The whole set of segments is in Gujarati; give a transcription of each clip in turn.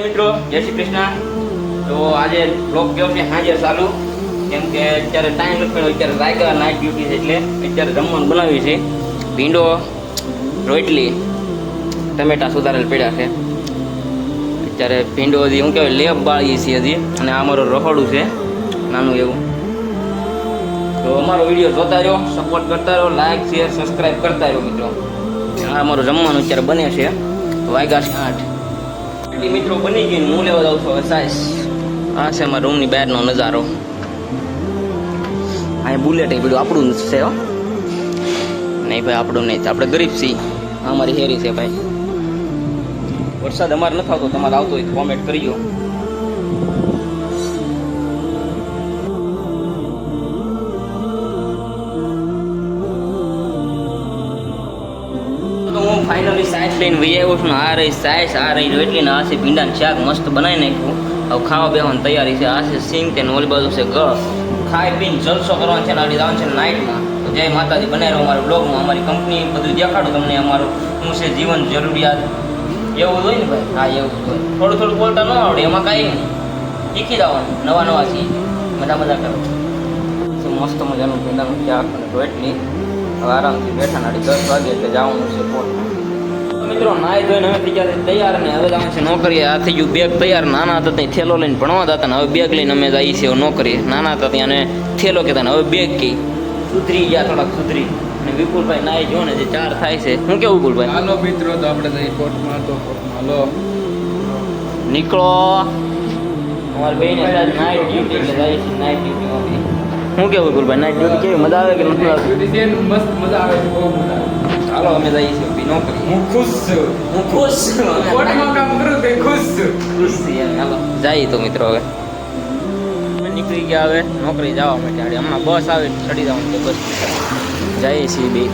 મિત્રો જય શ્રી કૃષ્ણ. તો આજે બ્લોગ ગયો છે સાંજે ચાલુ, કેમ કે અત્યારે ટાઈમ લખેલો, અત્યારે રાયગા નાઇટ ડ્યુટી છે એટલે અત્યારે જમવાનું બનાવ્યું છે. ભીંડો, રોટલી, ટમેટા સુધારેલ પડ્યા છે. અત્યારે ભીંડો હજી શું કહેવાય લેપ બાળીએ છીએ હજી, અને આ અમારું રહોડું છે નાનું એવું. તો અમારો વિડીયો જોતા રહ્યો, સપોર્ટ કરતા રહો, લાઈક શેર સબસ્ક્રાઈબ કરતા રહ્યો મિત્રો. આ અમારું જમવાનું અત્યારે બને છે, વાગ્યા છે 8. મિત્રો બની ગઈ, હું લેવા જાઉં છું હવે સાઈઝ. આ છે અમારા રૂમની બહારનો નજારો. અહીંયા બુલેટ એ બધું આપણું છે હો. નહીં ભાઈ આપણું નહીં, આપણે ગરીબ છીએ. આ અમારી હેરી છે ભાઈ. વરસાદ અમારે નથી આવતો, તમારે આવતો હોય તો કોમેન્ટ કરજો. હું ફાઇનલી સાઈઝ લઈને વહી આવ્યો છું. આ રહી સાઈઝ, આ રહી રોટલી ને આ છે ભીંડાનું શાક મસ્ત બનાવી નાખ્યું. હવે ખાવા બેવાની તૈયારી છે. આ છે સિંગ તે ઓલી બાજુ છે ગ. ખાઈ પીને જલસો કરવાનો છે ને આડી જવાનું છે નાઇટમાં. તો જય માતાજી, બનાવી રહ્યો અમારા બ્લોગમાં. અમારી કંપની બધું દેખાડું તમને, અમારું શું છે જીવન જરૂરિયાત એવું હોય ને ભાઈ. હા એવું હોય, થોડું થોડું બોલતા ન આવડે એમાં કાંઈ નહીં, શીખી જવાનું નવા છીએ. મજા કરો. મસ્ત મજાનું ભીંડાનું શાક અને રોટલી. હવે આરામથી બેઠા નાડી 10 વાગે એટલે જવાનું છે પોર્ટમાં. મિત્રો નાઈ ધોઈને હવે થઈ ગયા તૈયાર ને હવે જવાનું છે નોકરીએ. આ થઈ ગયું બેગ તૈયાર. નાના હતા ત્યાં થેલો લઈને ભણવા જતા ને હવે બેગ લઈને અમે જઈએ છીએ નોકરીએ. નાના હતા ત્યાં ને થેલો કહેતા ને હવે બેગ કહી સુધરી ગયા, થોડાક સુધરી. અને વિપુલભાઈ નાઈ જો ને જે 4 થાય છે. હું કેવું વિપુલભાઈ? હાલો મિત્રો, તો આપણે જઈએ કોર્ટમાં. તો કોર્ટમાં હાલો નીકળો. અમારે બેને નાઇટ ડ્યુટી એટલે જાય છે નાઇટ ડ્યુટીમાં. શું કેવું વિપુલભાઈ, નાઇટ ડ્યુટી કેવી મજા આવે કે નથી આવતી? મસ્ત મજા આવે છે, બહુ મજા આવે. ચાલો અમે જઈએ છીએ નોકરી. હું ખુશ છું. કોર્ટમાં કામ કરું તો ખુશ છું. ખુશ છીએ. ચાલો જઈએ તો મિત્રો હવે નીકળી ગયા હવે નોકરી જવા માટે. હમણાં બસ આવે ચડી જવાનું છે, બસ જઈએ છીએ બે.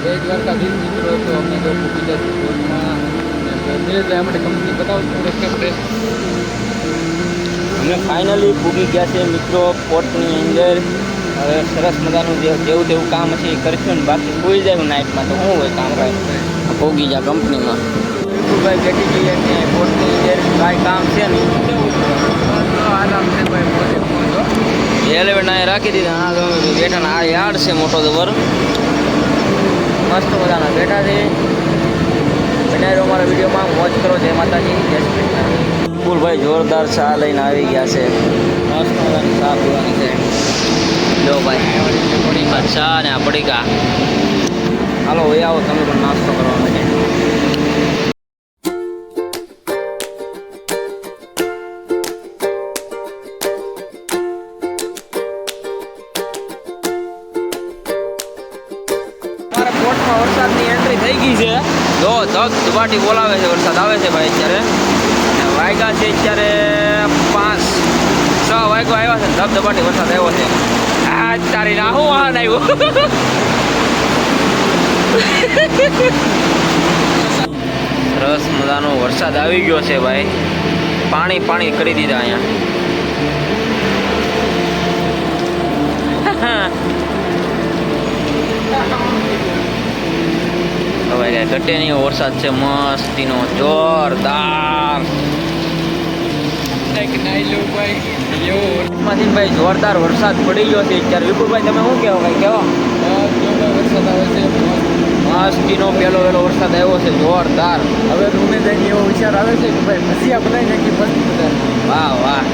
જય દ્વારકાધીશ મિત્રો. તો અમે તો પૂકી જશું કોર્ટમાં. આપણે કંપની બતાવશું આપણે. અમે ફાઇનલી પૂગી ગયા છે મિત્રો પોર્ટની અંદર. હવે સરસ મજાનું જેવું તેવું કામ છે એ કરશું ને બાકી કોઈ જાય નાઇટમાં તો શું હોય કામ કાંઈ. પૂગી ગયા કંપનીમાં. વિપુલભાઈ બેઠી જઈએ કે પોર્ટની અંદર કાંઈ કામ છે નહીં. આરામ છે ભાઈ, પોતે પહોંચો. એલેવેટ આ રાખી દીધા. હા તમે બેઠા ને આ યાર્ડ છે મોટો જબર. મસ્ત મજાના બેઠા છે. બનાવ્યો અમારા વિડીયોમાં. મોજ કરો. જય માતાજી, જય શ્રી કૃષ્ણ. વિપુલભાઈ જોરદાર ચા લઈને આવી ગયા છે. મસ્ત મજાની ચા પીવાની છે. જો ભાઈ ચા ને આ પડીકા. હાલો એ આવો તમે પણ નાસ્તો કરવા માટે. કોર્ટમાં વરસાદની એન્ટ્રી થઈ ગઈ છે. જો ધક ધબાટી બોલાવે છે. વરસાદ આવે છે ભાઈ અત્યારે. વાગ્યા છે અત્યારે 5-6 વાગ્યા આવ્યા છે. ધબ ધબાટી વરસાદ આવ્યો છે. આ તારી ના હું વાહન આવ્યું. સરસ મજાનો વરસાદ આવી ગયો છે ભાઈ. પાણી પાણી કરી દીધા અહીંયા. હવે કાંઈ ઘટે નહીં. વરસાદ છે મસ્તીનો જોરદાર. ભાઈ જોરદાર વરસાદ પડી ગયો છે અત્યારે. વિપુલભાઈ તમે શું કહેવો ભાઈ? કેવો વરસાદ આવે છે મસ્તીનો પહેલો વરસાદ આવ્યો છે જોરદાર. હવે રૂમે જઈને એવો વિચાર આવે છે કે ભાઈ મસીયા બનાવી નાખી મસ્ત મજા. વાહ વાહ.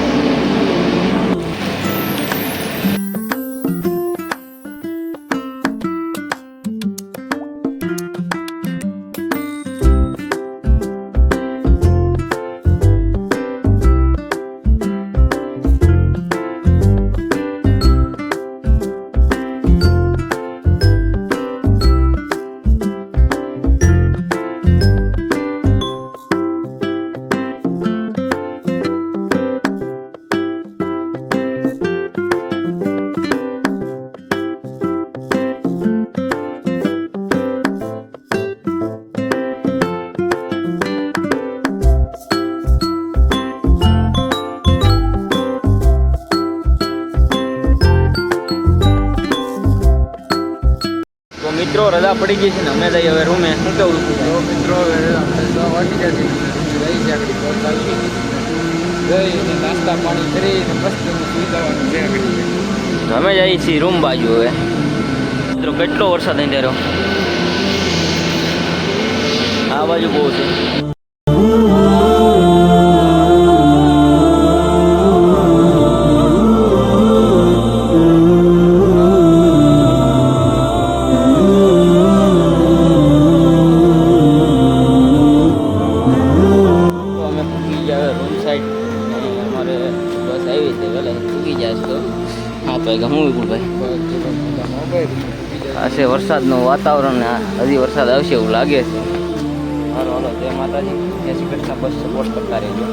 પડી ગઈ છે ને અમે જઈએ હવે રૂમે. શું કેવું તો મિત્રો હવે આપણે 6 વાગી જશે રહી છે આગળ બસ આવી જઈને નાસ્તા પાણી કરીને મસ્ત સુઈ જવાનું છે આગળ. અમે જઈએ છીએ રૂમ બાજુ હવે. મિત્રો કેટલો વરસાદ અહીં રહ્યો આ બાજુ બહુ છે. હું વિપુલભાઈ આ છે વરસાદનું વાતાવરણ ને હજી વરસાદ આવશે એવું લાગે છે. હાલો હાલો જય માતાજી. 80 બસ સપોર્ટ કરતા રહેજો.